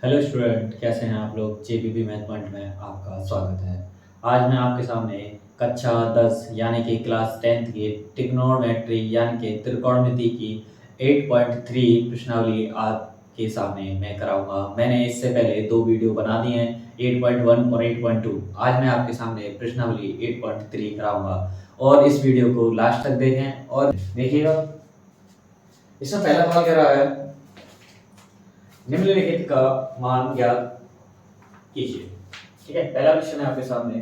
Hello student, कैसे हैं आप लोग। जेबीबी मैथ पॉइंट में आपका स्वागत है। आज मैं आपके सामने कक्षा 10 यानी कि क्लास 10th की ट्रिग्नोमेट्री यानी कि त्रिकोणमिति की 8.3 प्रश्नावली आपके सामने मैं कराऊंगा। मैंने इससे पहले दो वीडियो बना दिए हैं, 8.1 और 8.2। आज मैं आपके सामने प्रश्नावली 8.3 कराऊंगा और इस वीडियो को लास्ट तक देखें और देखिएगा। इसमें पहला सवाल कह रहा है, निम्नलिखित का मान ज्ञात कीजिए। ठीक है, पहला क्वेश्चन है आपके सामने,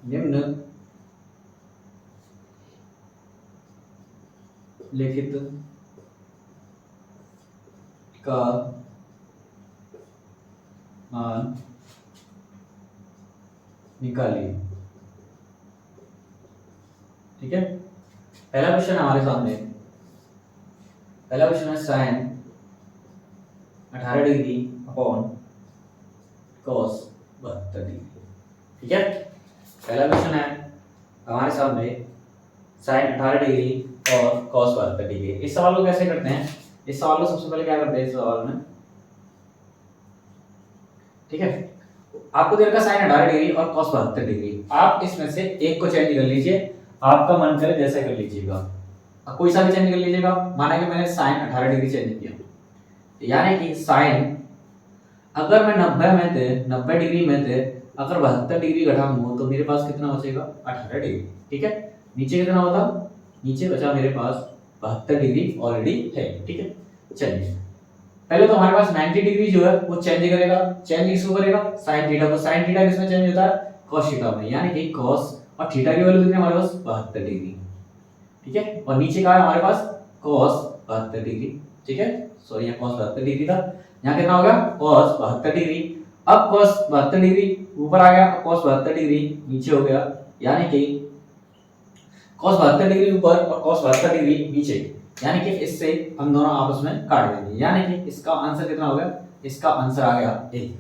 निम्नलिखित का मान निकालिए। ठीक है, पहला क्वेश्चन है हमारे सामने। पहला क्वेश्चन है sine 18 degree upon cos 72 degree. ठीक है, पहला क्वेश्चन है हमारे सामने साइन 18 डिग्री और कॉस 72 डिग्री। इस सवाल को कैसे करते हैं? इस सवाल को सबसे पहले क्या करते हैं इस सवाल में, ठीक है, आपको दे रखा साइन 18 डिग्री और कॉस 72 डिग्री। आप इसमें से एक को चेंज कर लीजिए, आपका मन करे जैसे कर लीजिएगा। कोई सा भी चेंज कर लीजिएगा। माना कि मैंने साइन 18 डिग्री चेंज किया, यानी कि साइन अगर मैं 90 डिग्री में थे अगर 72 डिग्री घटाऊंगा तो मेरे पास कितना बचेगा? 18 डिग्री। ठीक है, नीचे कितना होता? नीचे बचा मेरे पास 72 डिग्री ऑलरेडी है। ठीक है, चलिए पहले तो हमारे पास 90 डिग्री जो है वो चेंज करेगा। चेंज किसको करेगा? साइन थीटा को। साइन थीटा किसमें चेंज होता है? कॉस थीटा में, यानी कि कॉस और थीटा की वैल्यू कितनी हमारे पास? 72 डिग्री। ठीक है, और नीचे का है हमारे पास कॉस 72 डिग्री। ठीक है, सॉरी यहाँ कॉस 72 डिग्री था, यहाँ कितना हो गया? Cos 72 degree. अब कॉस 72 डिग्री ऊपर आ गया, कॉस 72 डिग्री नीचे हो गया, यानी कि कॉस 72 डिग्री ऊपर और कॉस 72 डिग्री नीचे, यानी कि इससे हम दोनों आपस में काट देंगे, यानी कि इसका आंसर कितना हो गया? इसका आंसर आ गया ए।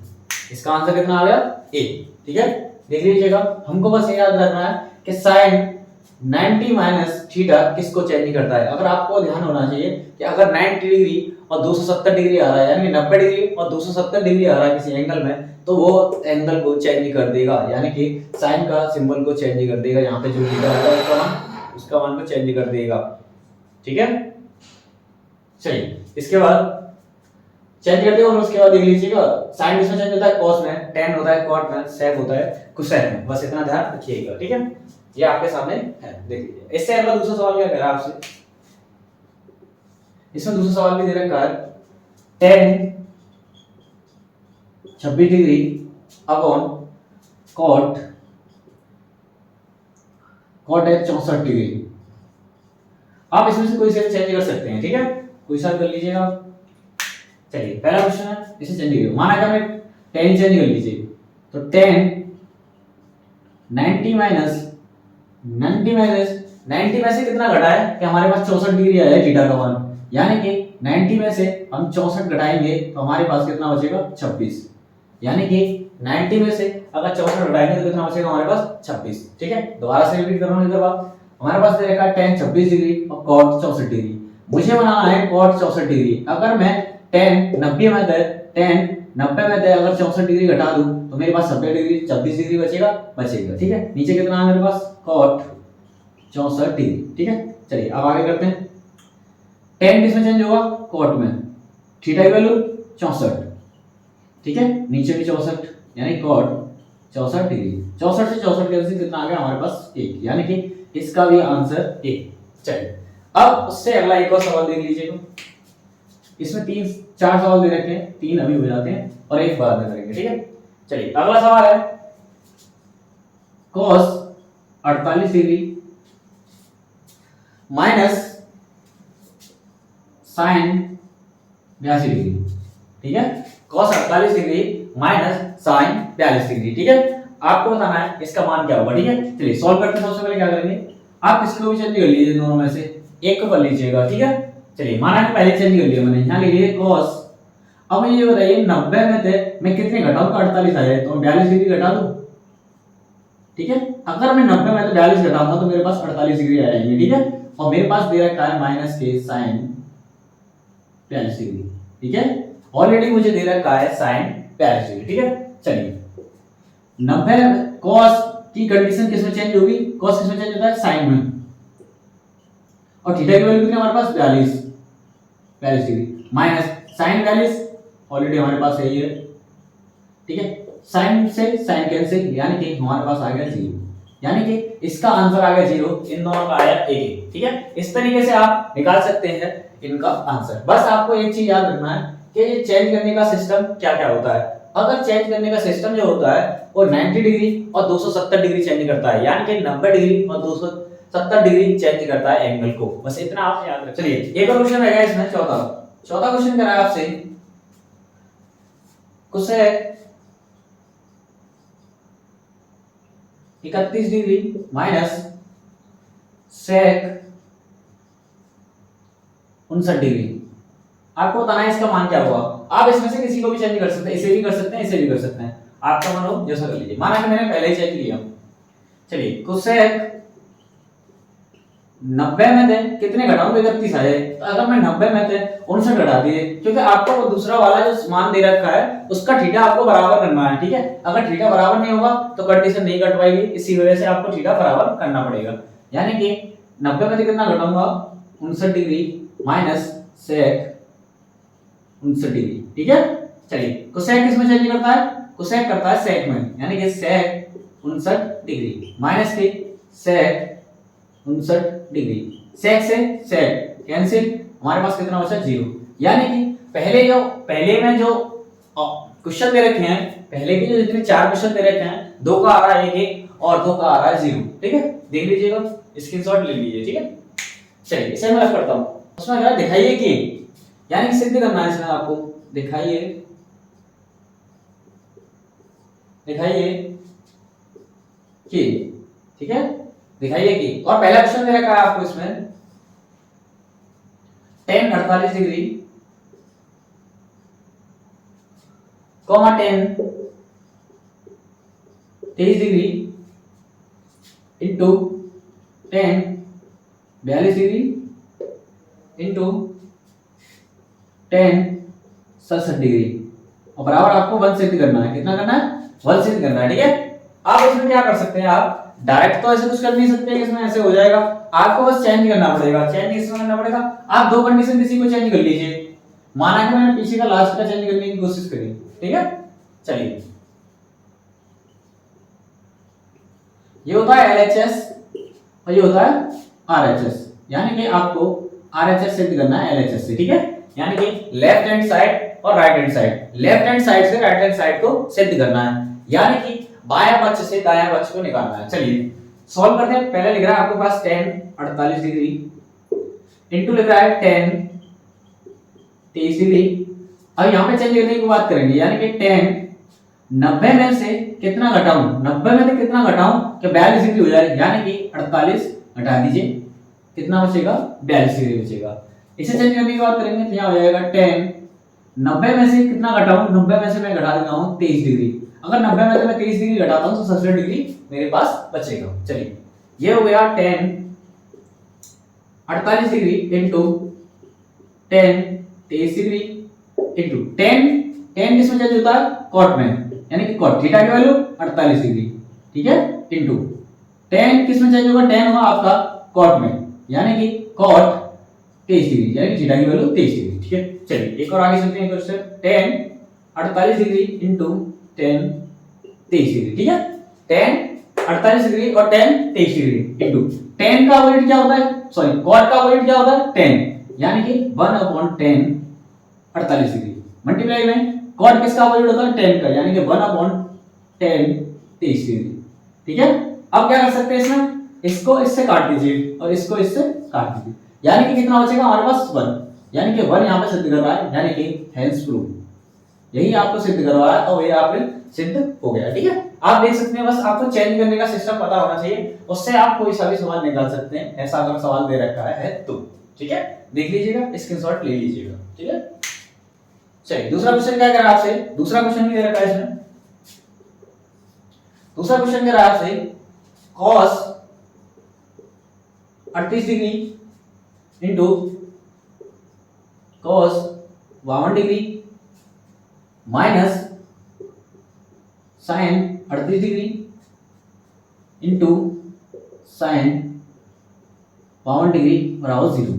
इसका आंसर कितना आ गया? ए। ठीक है, देख लीजिएगा। हमको बस ये याद रखना है कि साइन 90 माइनस थीटा किसको चेंज करता है। अगर आपको ध्यान होना चाहिए कि अगर 90 डिग्री और 270 डिग्री आ रहा है, यानी कि 90 डिग्री और 270 डिग्री आ रहा है किसी एंगल में, तो वो एंगल को चेंज कर देगा, यानी कि साइन का सिंबल को चेंज कर देगा। यहाँ पे जो थीटा है उसका मान को चेंज कर देगा। ठीक है, चलिए इसके बाद चेंज करते हैं और उसके बाद देख लीजिएगा साइन किसमें चेंज होता है? कॉस में, tan होता है कॉट में, सेक होता है कोसेक में। बस इतना ध्यान रखिएगा। ठीक है, ये आपके सामने है, देख लीजिए। इससे अगला दूसरा सवाल क्या कह रहा है आपसे, इसमें दूसरा सवाल भी दे रखा है, tan 26 डिग्री अपॉन कॉट है 64 डिग्री। आप इसमें से कोई सा चेंज कर सकते हैं। ठीक है, कोई सा कर लीजिएगा। चलिए पहला क्वेश्चन है, इसे चेंज करिए। माना कि हमें tan चेंज कर लीजिए, तो tan 90 माइनस 90 में से कितना घटा है कि हमारे पास 64 डिग्री आया है थीटा का मान, यानी कि 90 में से हम 64 घटाएंगे तो हमारे पास कितना बचेगा? 26। यानी कि 90 में से अगर 64 घटाएंगे तो कितना बचेगा हमारे पास? 26। ठीक है, दोबारा से रिपीट कर रहा हूं इधर बात। हमारे पास दे रखा है tan 26 डिग्री और cot 64 डिग्री। मुझे बनाना है cot 64 डिग्री। अगर मैं tan 90 में थे अगर 64 डिग्री घटा दूं तो मेरे पास 70 डिग्री 26 डिग्री बचेगा। ठीक है, नीचे कितना है मेरे पास? cot 64 degree. ठीक है, चलिए अब आगे करते हैं। tan किसमें चेंज होगा? cot में। थीटा की वैल्यू 64। ठीक है, नीचे भी 64, यानी cot 64 डिग्री। 64 से 64 कैंसिल कितना आ गया हमारे पास? 1, यानी कि इसका भी आंसर 1। चलिए अब उससे अगला एक और सवाल देख लीजिएगा। इसमें 4 सवाल दे रखे हैं, 3 अभी हो जाते हैं और एक बाद में करेंगे। ठीक है, चलिए अगला सवाल है, cos 48 degree minus sine 82 degree. ठीक है, cos 48 degree minus sine 42 degree. ठीक है, आपको बताना है इसका मान क्या होगा। ठीक है, चलिए सॉल्व करते हैं। सबसे पहले क्या करेंगे, आप इसको भी चेंज कर लीजिए, दोनों में से एक को कर लीजिएगा। ठीक है, चलिए माना कि पहले चेंज कर लिया मैंने, यहाँ ले लिए cos। अब मुझे ये बताइए 90 में थे मैं कितने घटाऊं? 48 आ जाए तो मैं 42 डिग्री घटा दूं। ठीक है, अगर मैं 90 में 42 घटाऊंगा तो मेरे पास 48 डिग्री आ जाएंगे। ठीक है, और मेरे पास दे रखा है माइनस के साइन 42 डिग्री। ठीक है, ऑलरेडी मुझे दे रखा है साइन 42 डिग्री, ठीक है। चलिए 90 कॉस की कंडीशन किसमें चेंज होगी, कॉस किसमें चेंज होता है, साइन में, और थीटा की वैल्यू कितनी हमारे पास 42 डिग्री, माइनस साइन 42 ऑलरेडी हमारे पास है ये, ठीक है। साइन से साइन कैंसिल, यानी कि हमारे पास आ गया 0, यानी कि इसका आंसर आ गया 0, इन दोनों का आया 1, ठीक है। इस तरीके से आप निकाल सकते हैं इनका आंसर। बस आपको एक चीज याद रखना है कि ये चेंज करने का सिस्टम क्या क्या होता है। अगर चेंज करने का सिस्टम जो होता है वो 90 डिग्री और 270 डिग्री चेंज करता है, यानी कि 90 डिग्री और 270 डिग्री चेंज करता है एंगल को, बस इतना आप याद रखें। चलिए एक और क्वेश्चन रहेगा इसमें, चौथा क्वेश्चन करा है आपसे, cosec 31 degree minus sec 59 degree, आपको बताना है इसका मान क्या होगा। आप इसमें से किसी को भी चेंज कर सकते हैं, इसे भी कर सकते हैं, इसे भी कर सकते हैं, आपका मन हो जैसा कर लीजिए। माना कि मैंने पहले ही चेंज लिया, चलिए कोसेक 90 में थे, कितने घटाऊं, 31 आ जाए, तो अगर मैं 90 में थे 59 घटा दिए, क्योंकि आपको वो दूसरा वाला जो मान दे रखा है उसका थीटा आपको बराबर करना है, ठीक है। अगर थीटा बराबर नहीं होगा तो कंडीशन नहीं कट पाएगी, इसी वजह से आपको थीटा बराबर करना पड़ेगा। यानी कि 90 में से कितना घटाऊंगा, 59 डिग्री माइनस सेक 59 डिग्री, ठीक है। चलिए कोसेक किसमें चेंज करता है, कोसेक करता है सेक में, यानी कि सेक 59 डिग्री माइनस के सेक 59 डिग्री, सेक से सेक कैंसिल, हमारे पास कितना बचा 0। यानी कि पहले में जो क्वेश्चन दे रखे हैं, पहले के जो जितने 4 क्वेश्चन दे रखे हैं, 2 का आ रहा है 1 और 2 का आ रहा है 0, ठीक है। देख लीजिएगा, स्क्रीनशॉट ले लीजिए, ठीक है। चलिए इसे मैं रख करता हूं, उसमें क्या दिखाइए कि, यानी कि सिद्ध करना है इसमें आपको, दिखाइए कि, ठीक है, दिखाइए कि। और पहला क्वेश्चन दे रखा है आपको इसमें tan 48 degree comma tan 23 degree into tan 42 degree into tan 67 degree, और बराबर आपको 1 सिद्ध करना है। कितना करना है, 1 सिद्ध करना है, ठीक है। आप इसमें क्या कर सकते हैं, आप डायरेक्ट तो ऐसे कुछ कर नहीं सकते, इसमें ऐसे हो जाएगा, आपको बस चेंज करना पड़ेगा। चेंज इसमें करना पड़ेगा, आप 2 कंडीशन किसी को चेंज कर लीजिए। माना कि मैंने पीछे का लास्ट का चेंज करने की कोशिश करी, ठीक है। चलिए ये होता है LHS और ये होता है RHS, यानी कि आपको RHS सिद्ध करना है LHS से, ठीक है। यानी कि लेफ्ट हैंड साइड और right hand side, left hand side से राइट हैंड साइड को सिद्ध करना है, यानी कि बायां पक्ष से दायां पक्ष को निकालना है। चलिए सॉल्व करते हैं। पहले लिख रहा है आपके पास tan 48 डिग्री इनटू लिख रहा है tan 23 डिग्री। अब यहां पे चेंज करने की बात करेंगे, यानी कि tan 90 में से कितना घटाऊं, 90 में से कितना घटाऊं कि 42 डिग्री हो जाए, यानी कि 48 घटा दीजिए, कितना बचेगा, 42 डिग्री बचेगा। इसे चेंज करने की बात करेंगे तो यहां हो जाएगा tan 90 में से कितना घटाऊं, 90 में से मैं घटा देता हूं 23 डिग्री। अगर 90 में से मैं 23 डिग्री घटाता हूं तो 67 डिग्री मेरे पास बचेगा। चलिए ये हो गया tan 48 degree into tan 23 degree into tan किसमें चेंज होता है, cot में, यानी कि cot थीटा की वैल्यू 48 डिग्री, ठीक है, इंटू tan किसमें चेंज होगा, tan होगा आपका cot में, यानी कि cot 23 डिग्री, यानी कि थीटा की वैल्यू 23 डिग्री, ठीक है। चलिए एक और आगे चलते हैं question, tan 48 degree into tan 23 degree, ठीक है। tan 48 डिग्री और tan 23 डिग्री इंटू tan का वैल्यू क्या होता है, सॉरी cot का वैल्यू क्या होता है 10, यानी कि 1/10 48 डिग्री मल्टीप्लाई में cot किसका वैल्यू होता है 10 का, यानी कि 1/10 23 डिग्री, ठीक है। अब क्या कर सकते हैं इसमें, इसको इससे काट दीजिए और इसको इससे काट दीजिए, यानी कि कितना बचेगा हमारे पास 1, यानी कि 1 यहां पे सिद्ध कर रहा है, यानी कि हेंस प्रूव, यही आपको सिद्ध करवा है और ये आपने सिद्ध हो गया, ठीक है। आप देख सकते हैं, बस आपको चेंज करने का सिस्टम पता होना चाहिए, उससे आप कोई सा भी सवाल निकाल सकते हैं, ऐसा अगर सवाल दे रखा है तो, ठीक है। देख लीजिएगा, स्क्रीनशॉट ले लीजिएगा, ठीक है। चलिए दूसरा क्वेश्चन क्या कर रहा है आपसे, दूसरा क्वेश्चन भी दे रखा है इसमें, दूसरा क्वेश्चन कह रहा है आपसे cos 38 degree into cos 52 degree minus sine 38 degree into sine 52 degree बराबर 0।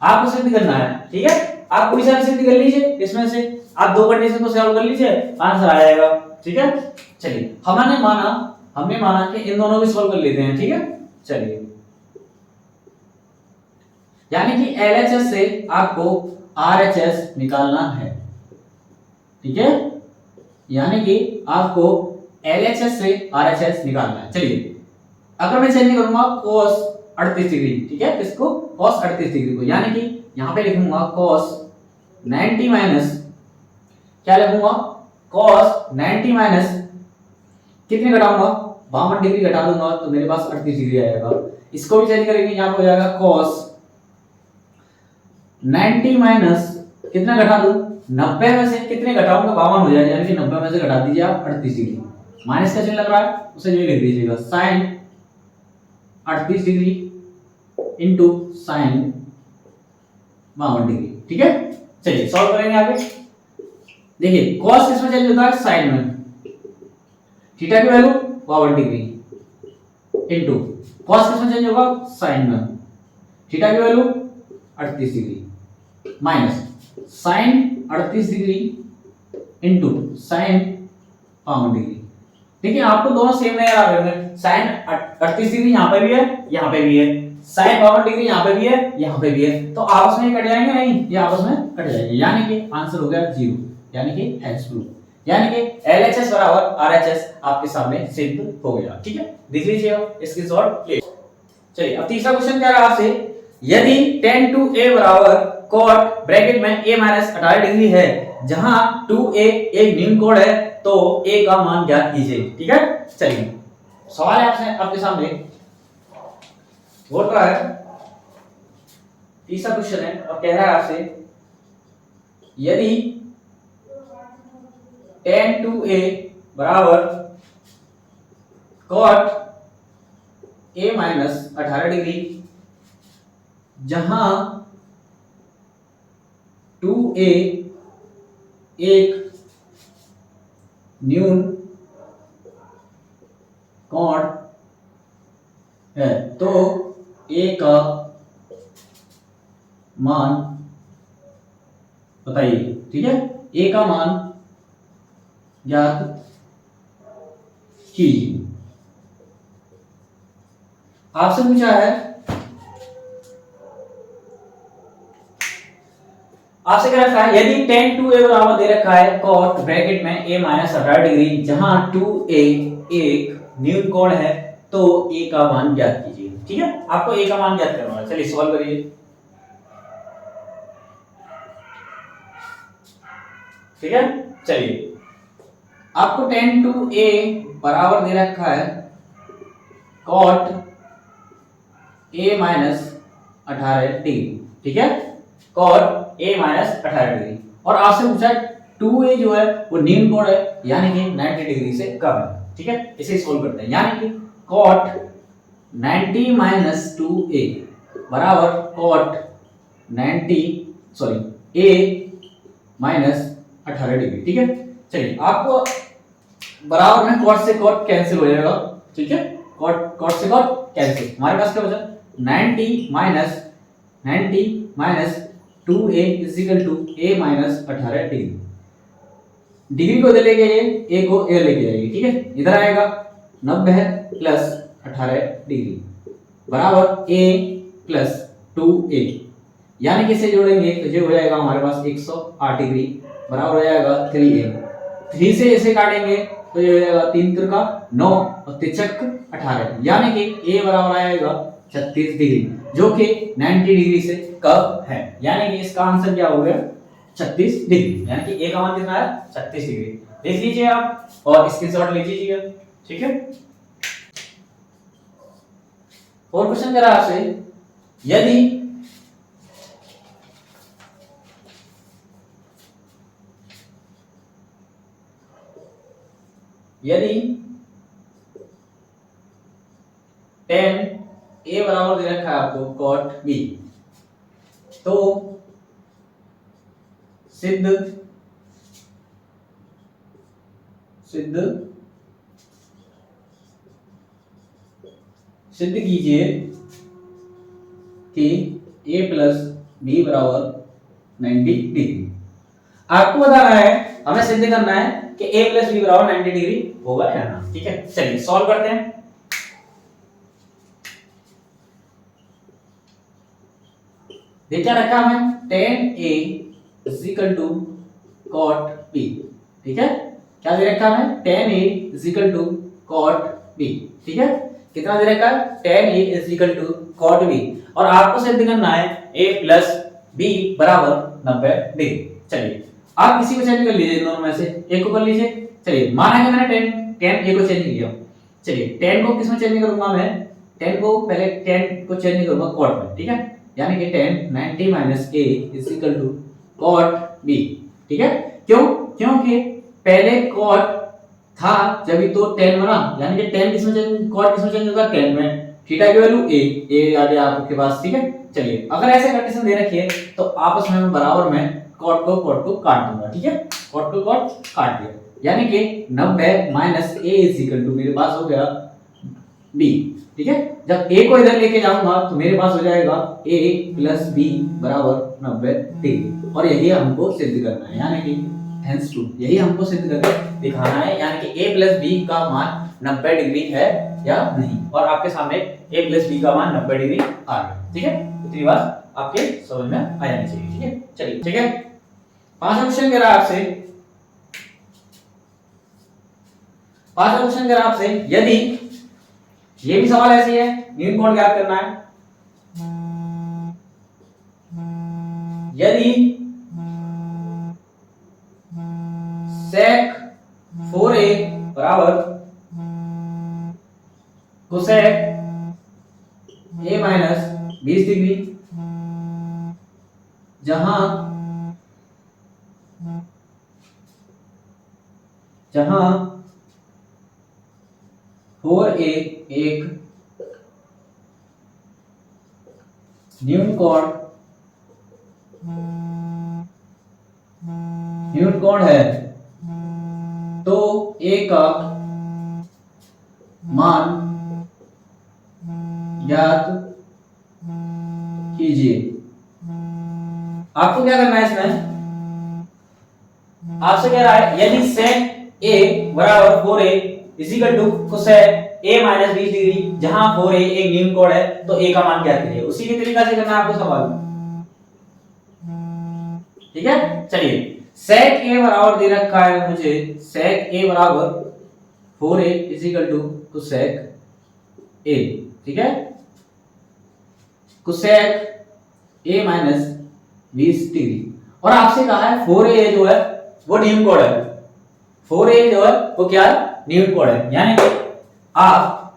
आपको सिद्ध करना है, ठीक है। आप कोई सा भी सिद्ध कर लीजिए, इसमें से आप दो कंडीशन को सॉल्व कर लीजिए, आंसर आ जाएगा, ठीक है। चलिए हमने माना कि इन दोनों को सॉल्व कर लेते हैं, ठीक है। चलिए यानी कि LHS से आपको RHS निकालना है, ठीक है। यानी कि आपको LHS से RHS निकालना है। चलिए अगर मैं चेंज करूंगा cos 38 डिग्री, ठीक है, किसको, cos 38 डिग्री को, यानी कि यहां पे लिखूंगा cos 90 माइनस, क्या लिखूंगा, cos 90 माइनस कितने घटाऊंगा, 52 डिग्री घटा दूंगा तो मेरे पास 38 डिग्री आएगा। इसको भी चेंज करेंगे, यहां पे हो जाएगा cos 90 माइनस कितना घटा दूं, 90 में से कितने घटाऊंगा, 52 हो जाएगा, यानी कि 90 में से घटा दीजिए आप 38 डिग्री। माइनस का चिन्ह लग रहा है उसे जो लिख दीजिएगा, sin 38 degree into sine 52 degree, ठीक है। चलिए सॉल्व करेंगे आगे। देखिए cos किसमें चेंज होता है, साइन में, थीटा की वैल्यू 52 डिग्री इंटू cos किसमें चेंज होगा, साइन में, थीटा की value 38 degree minus sine 38 degree into sine 52 degree. देखिए आपको दोनों सेम नजर आ रहे होंगे, साइन 38 डिग्री यहाँ पे भी है, यहाँ पे भी है, साइन 52 डिग्री यहाँ पे भी है, यहाँ पे भी है, तो आपस में कट जाएंगे, नहीं ये आपस में कट जाएंगे, यानी कि आंसर हो गया 0, यानी कि हेंस प्रूफ, यानी कि LHS बराबर RHS आपके सामने सिद्ध हो गया, ठीक है। देख लीजिए स्क्रीनशॉट ले। चलिए अब तीसरा क्वेश्चन क्या रहा आपसे, यदि tan 2a बराबर cot ब्रैकेट में a माइनस 18 डिग्री है, जहां 2a एक न्यून कोण है, तो a का मान ज्ञात कीजिए, ठीक है। चलिए सवाल है आपसे आपके सामने बोल रहा है, तीसरा क्वेश्चन है और कह रहा है आपसे, यदि tan 2a बराबर cot a माइनस 18 डिग्री, जहां 2a एक न्यून कोण है, तो a का मान बताइए, ठीक है। a का मान ज्ञात कीजिए। आपसे पूछा है, आपसे क्या रखा है, यदि tan 2a बराबर दे रखा है cot ब्रैकेट में a माइनस 18 डिग्री, जहां 2a एक न्यून कोण है, तो a का मान ज्ञात कीजिए, ठीक है। आपको a का मान ज्ञात करना है, चलिए सॉल्व करिए, ठीक है। चलिए आपको tan 2a बराबर दे रखा है cot a माइनस 18 डिग्री, ठीक है, cot a माइनस 18 डिग्री, और आपसे पूछा 2a जो है वो न्यून कोण है, यानी कि 90 डिग्री से कम है, ठीक है। इसे सोल्व करते हैं, यानी कि cot 90 माइनस 2a बराबर cot 90 a माइनस 18 डिग्री, ठीक है। चलिए आपको बराबर में cot से cot कैंसिल हो जाएगा, ठीक है, cot से cot कैंसिल, हमारे पास क्या बचा, 90 minus 2a is equal to a minus 18 degree, degree को इधर लेके आइए, a को इधर लेके जाइए, ठीक है। इधर आएगा 90 प्लस 18 डिग्री बराबर a प्लस 2a, यानी कि इसे जोड़ेंगे तो ये हो जाएगा हमारे पास 108 डिग्री बराबर हो जाएगा 3a, 3 से इसे काटेंगे तो ये हो जाएगा 3 त्रिका 9 और 3 18, यानी कि a बराबर आएगा 36 डिग्री, जो कि 90 डिग्री से कम है, यानी कि इसका आंसर क्या हो गया 36 डिग्री, यानी कि a का मान कितना है 36 डिग्री। देख लीजिए आप और स्क्रीनशॉट ले लीजिए, ठीक है। और क्वेश्चन कह रहा है आपसे, यदि tan a बराबर दे रखा है आपको cot b, तो सिद्ध सिद्ध सिद्ध कीजिए कि a प्लस बी बराबर 90 डिग्री। आपको बताना है, हमें सिद्ध करना है कि a प्लस बी बराबर 90 डिग्री होगा या ना। ठीक है, चलिए सॉल्व करते हैं। देखिए क्या रखा हमें, tan a is equal to cot b। ठीक है, क्या दे रखा हमें, tan a is equal to cot b। ठीक है, कितना दे रखा है, tan a is equal to cot b, और आपको सिद्ध करना है a प्लस b बराबर 90 डिग्री। चलिए आप किसी को चेंज कर लीजिए, दोनों में से एक को कर लीजिए। चलिए माना कि मैंने tan a को चेंज किया। चलिए tan को किसमें चेंज करूंगा मैं, tan को पहले tan को चेंज करूंगा cot में। ठीक है, यानी कि tan 90 minus a is equal to cot b। ठीक है, क्यों, क्योंकि पहले cot था जब तो tan बना, यानी कि tan किसमें चेंज, cot किसमें चेंज होगा, tan में। थीटा की वैल्यू a आ गया आपके पास। ठीक है, चलिए अगर ऐसे कंडीशन दे रखी है तो आपस में बराबर में cot को काट दूंगा। ठीक है, cot को cot काट दिया, यानी कि 90 minus a is equal to मेरे पास हो गया b। ठीक है, जब a को इधर लेके जाऊंगा तो मेरे पास हो जाएगा a प्लस b बराबर 90 डिग्री, और यही हमको सिद्ध करना है, यानी कि हेंस टू यही हमको सिद्ध करके दिखाना है, यानी कि a प्लस b का मान 90 डिग्री है या नहीं। और आपके सामने a प्लस b का मान 90 डिग्री आ गया। ठीक है, इतनी बात आपके समझ में आ जानी चाहिए। ठीक है, चलिए ठीक है, पांचवा क्वेश्चन कह रहा है आपसे, पांचवा क्वेश्चन कह रहा है आपसे, यदि ये भी सवाल ऐसी है, न्यूटन कोण ज्ञात करना है। यदि sec 4a बराबर cosec a माइनस 20 डिग्री, जहां 4a एक न्यूटन कोण है, तो a का मान ज्ञात कीजिए। आपको क्या करना है इसमें, आपसे कह रहा है यदि sec a बराबर 4a is equal to cosec a minus 20 degree, जहां 4a एक न्यूटन कोण है, तो a का मान ज्ञात कीजिए। उसी के तरीका से करना है आपको सवाल। ठीक है, चलिए sec a बराबर दे रखा है मुझे, sec a बराबर 4a is equal to cosec a। ठीक है, cosec a माइनस 20 डिग्री, और आपसे कहा है 4a जो है वो न्यूटन कोण है, 4a जो है वो क्या है, न्यूटन कोण है, यानी कि आप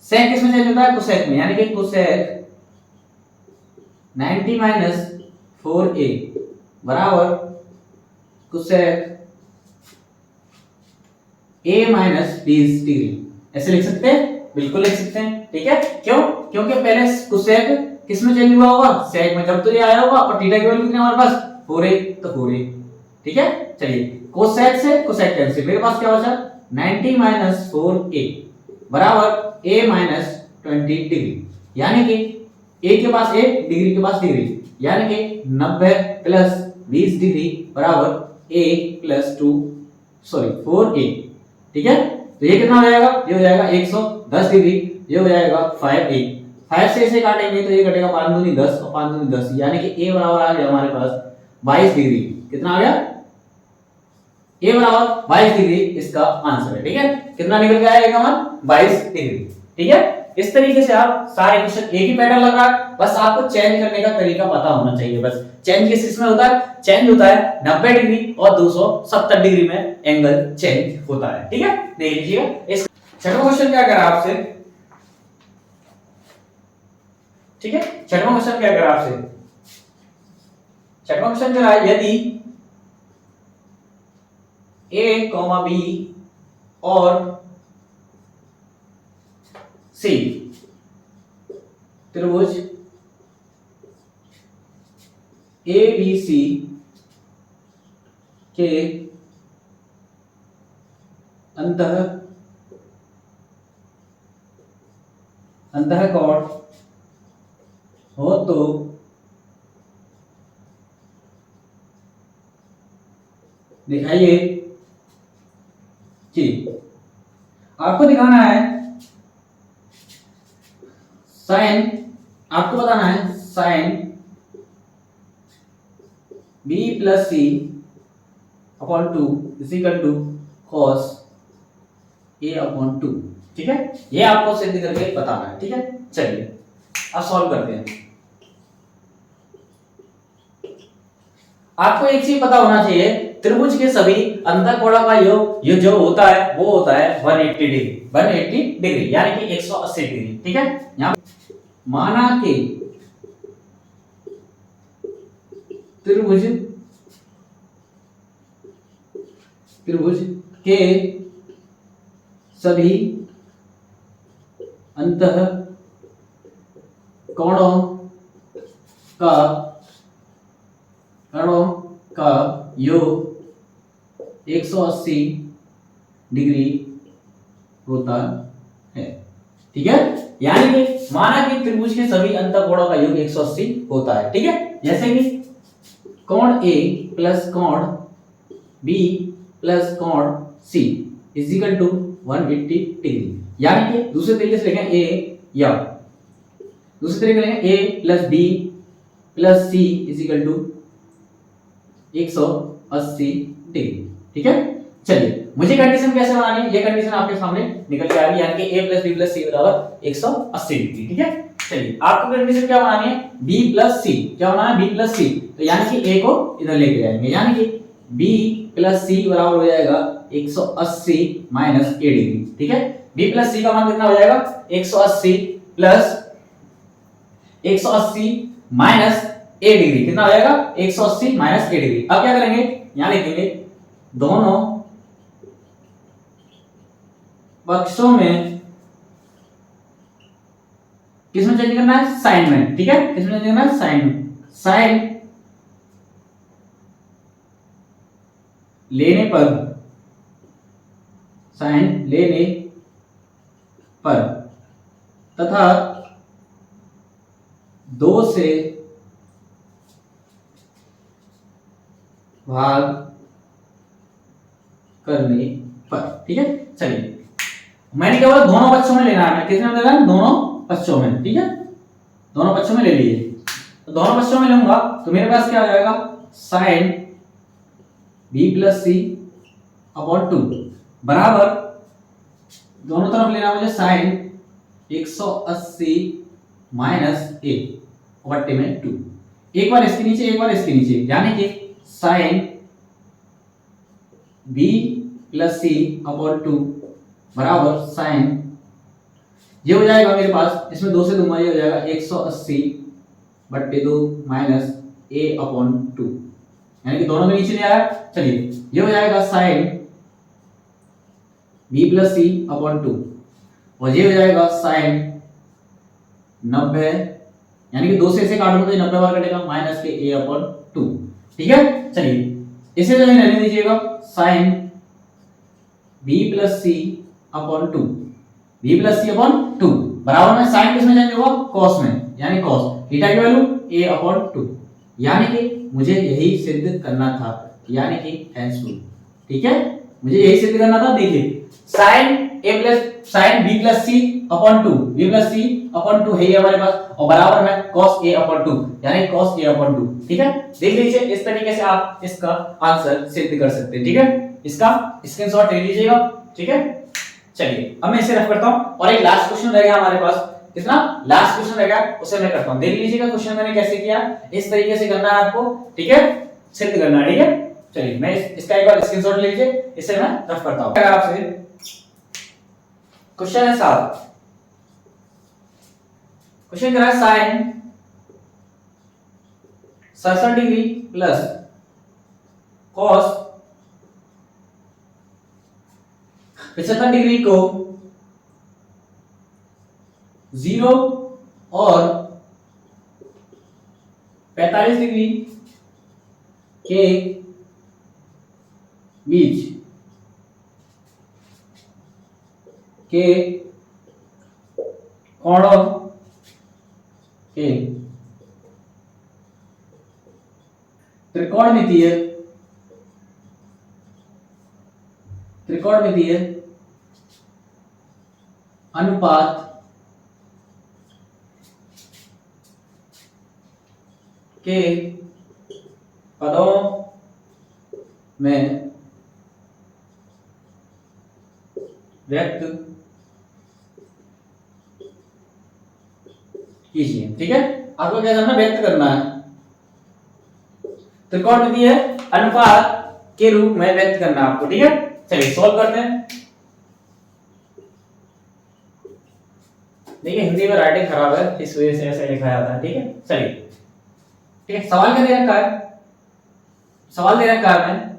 sec किसमें चेंज होता है, cosec में, यानी कि cosec 90 माइनस 4a बराबर cosec a माइनस 20 डिग्री। ऐसे लिख सकते हैं, बिल्कुल लिख सकते हैं। ठीक है, क्यों, क्योंकि पहले cosec किसमें चेंज हुआ होगा, sec में, जब तो ये आया होगा, और थीटा की वैल्यू कितनी हमारे पास 4a, तो 4a। ठीक है, चलिए cosec से cosec कैंसिल, मेरे पास क्या बचा 90 माइनस 4a बराबर a माइनस 20 डिग्री, यानी कि a के पास a, डिग्री के पास डिग्री, यानी कि 90 प्लस 20 डिग्री बराबर a प्लस 4a। ठीक है, तो ये कितना हो जाएगा, ये हो जाएगा 110 डिग्री, ये हो जाएगा 5a। 5 से इसे काटेंगे तो ये कटेगा 5 दूनी 10 और 5 दूनी 10, यानी कि a बराबर आ गया हमारे पास 22 डिग्री। कितना आ गया, a बराबर 22 डिग्री इसका आंसर है। ठीक है, कितना निकल गया a का मान 22 डिग्री। ठीक है, इस तरीके से आप सारे क्वेश्चन, एक ही पैटर्न लग रहा है, बस आपको चेंज करने का तरीका पता होना चाहिए। बस चेंज किस में होता है, चेंज होता है 90 डिग्री और 270 डिग्री में एंगल चेंज होता है। ठीक है, देख लीजिएगा। इस छठवां क्वेश्चन क्या करा आपसे, ठीक है, छठवां क्वेश्चन क्या करा आपसे, छठवां क्वेश्चन करा यदि a, b और c त्रिभुज ABC के अंतः अंतःकोण हो तो दिखाइए कि आपको दिखाना है साइन, आपको बताना है sine B plus C upon 2 is equal to cos A upon 2। ठीक है, ये आपको सिद्ध करके बताना है। ठीक है, चलिए अब सॉल्व करते हैं। आपको एक चीज पता होना चाहिए, त्रिभुज के सभी अंतःकोणों का योग ये जो होता है वो होता है 180 डिग्री, 180 डिग्री यानी कि 180 डिग्री। ठीक है, यहां माना कि त्रिभुज त्रिभुज के सभी अंतःकोणों का योग 180 डिग्री होता है। ठीक है, यानी कि माना कि त्रिभुज के सभी अंतःकोणों का योग 180 होता है। ठीक है, जैसे कि कोण ए प्लस कोण बी प्लस कोण सी इज इक्वल टू 180 डिग्री। यानी कि दूसरे तरीके से लिखें ए, या दूसरे तरीके से लिखें A plus B plus C is equal to 180 degree. ठीक है, चलिए मुझे कंडीशन कैसे बनानी है, ये कंडीशन आपके सामने निकल के आ रही है, यानी कि a प्लस बी प्लस सी बराबर 180 डिग्री। ठीक है, चलिए आपको कंडीशन क्या बनानी है, b प्लस सी, क्या बनाना है b प्लस सी, तो यानी कि a को इधर लेके जाएंगे, यानी कि b प्लस सी बराबर हो जाएगा 180 माइनस a डिग्री। ठीक है, b प्लस सी का मान कितना हो जाएगा 180 प्लस 180 माइनस a डिग्री, कितना हो जाएगा 180 माइनस a डिग्री। अब क्या करेंगे, यहां लिखेंगे दोनों पक्षों में किसमें चेंज करना है, साइन में। ठीक है, किसमें चेंज करना है, साइन में। साइन लेने पर, साइन लेने पर तथा 2 से भाग करने पर। ठीक है, चलिए मैंने क्या बोला, दोनों पक्षों में लेना है, किसमें लेना है, दोनों पक्षों में। ठीक है, दोनों पक्षों में ले लीजिए, तो दोनों पक्षों में लूंगा तो मेरे पास क्या आ जाएगा, sign b plus C upon 2 बराबर दोनों तरफ लेना मुझे साइन 180 माइनस a बट्टे में 2, एक बार इसके नीचे एक बार इसके नीचे, यानी कि sign b plus C upon 2 बराबर साइन, ये हो जाएगा मेरे पास, इसमें 2 से दूंगा, ये हो जाएगा 180 बट्टे 2 माइनस a अपॉन 2, यानी कि दोनों में नीचे ले आया। चलिए ये हो जाएगा sign b plus C upon 2 और ये हो जाएगा साइन 90, यानी कि 2 से इसे काटूंगा तो 90 बार कटेगा, माइनस के a अपॉन 2। ठीक है, चलिए इसे जो है रहने दीजिएगा, sign b plus C upon 2, b plus C upon 2 बराबर में साइन किसमें चेंज होगा, कॉस में, यानी कॉस थीटा की वैल्यू a अपॉन 2, यानी कि मुझे यही सिद्ध करना था, यानी कि हैंसफुल। ठीक है, मुझे यही सिद्ध करना था। देखिए sign sign b plus C upon 2, b plus C upon 2 है ये हमारे पास, और बराबर में cos a अपॉन 2, यानी cos a अपॉन 2। ठीक है, देख लीजिए इस तरीके से आप इसका आंसर सिद्ध कर सकते हैं। ठीक है, इसका स्क्रीनशॉट ले लीजिएगा। ठीक है, चलिए अब मैं इसे रख करता हूं, और एक लास्ट क्वेश्चन रह गया हमारे पास, कितना लास्ट क्वेश्चन रह गया, उसे मैं करता हूं। देख लीजिएगा क्वेश्चन मैंने कैसे किया, इस तरीके से करना है आपको। ठीक है, सिद्ध करना है। ठीक है, चलिए मैं इसका एक बार स्क्रीनशॉट ले लीजिए, इसे मैं रफ करता हूं। अगर आपसे क्वेश्चन है 7, क्वेश्चन करा है sine 67 degree plus cos 75 degree को 0 और 45 डिग्री के बीच के कोणों के त्रिकोणमितीय अनुपात के पदों में व्यक्त कीजिए। ठीक है, आपको क्या करना, व्यक्त करना है, त्रिकोणमितीय अनुपात के रूप में व्यक्त करना है आपको। ठीक है, चलिए सॉल्व करते हैं। देखिए हिंदी में राइटिंग खराब है, इस वजह से ऐसे लिखा जाता है। ठीक है, चलिए ठीक है, सवाल क्या दे रखा है, सवाल दे रखा है हमें,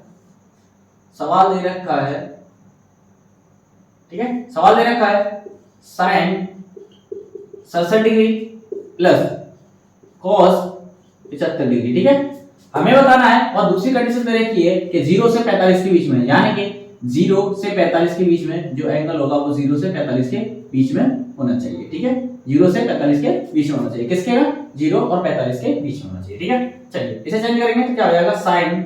सवाल दे रखा है, ठीक है, सवाल दे रखा है sine 67 degree plus cos 75 degree. ठीक है, हमें बताना है, और दूसरी कंडीशन दे रखी है कि 0 से 45 के बीच में, यानी कि 0 से 45 के बीच में जो एंगल होगा वो 0 से 45 के बीच में होना चाहिए। ठीक है, 0 से 45 के बीच में होना चाहिए, किसके का, 0 और 45 के बीच में होना चाहिए। ठीक है, चलिए इसे चेंज करेंगे तो क्या हो जाएगा, साइन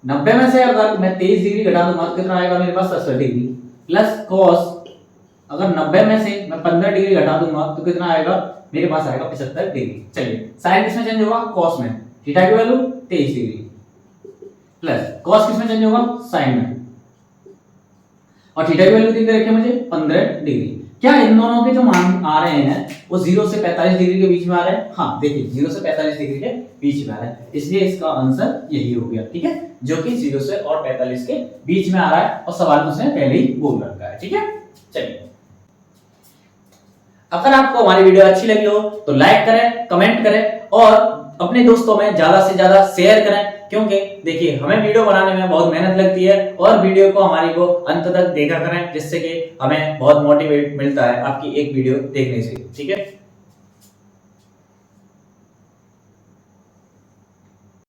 90 में से अगर मैं 23 डिग्री घटा दूंगा तो कितना आएगा मेरे पास, 67 डिग्री, प्लस कॉस अगर 90 में से मैं 15 डिग्री घटा दूंगा तो कितना आएगा, मेरे पास आएगा 75 डिग्री। चलिए साइन किसमें चेंज होगा, कॉस में, थीटा की वैल्यू 23 डिग्री, प्लस कॉस किसमें चेंज होगा, साइन में, और थीटा की वैल्यू कितनी दे रखी है मुझे, 15 डिग्री। क्या इन दोनों के जो मान आ रहे हैं वो 0 से 45 डिग्री के बीच में आ रहे हैं, हाँ देखिए 0 से 45 डिग्री के बीच में आ रहा है, इसलिए इसका आंसर यही हो गया। ठीक है, जो कि 0 से और 45 के बीच में आ रहा है, और सवाल में उसने पहले ही बोल रखा है। ठीक है, चलिए अगर आपको हमारी वीडियो अच्छी लगी हो तो लाइक करें, कमेंट करें, और अपने दोस्तों में ज्यादा से ज्यादा शेयर करें, क्योंकि देखिए हमें वीडियो बनाने में बहुत मेहनत लगती है, और वीडियो को हमारी को अंत तक देखा करें, जिससे कि हमें बहुत मोटिवेट मिलता है आपकी एक वीडियो देखने से। ठीक है।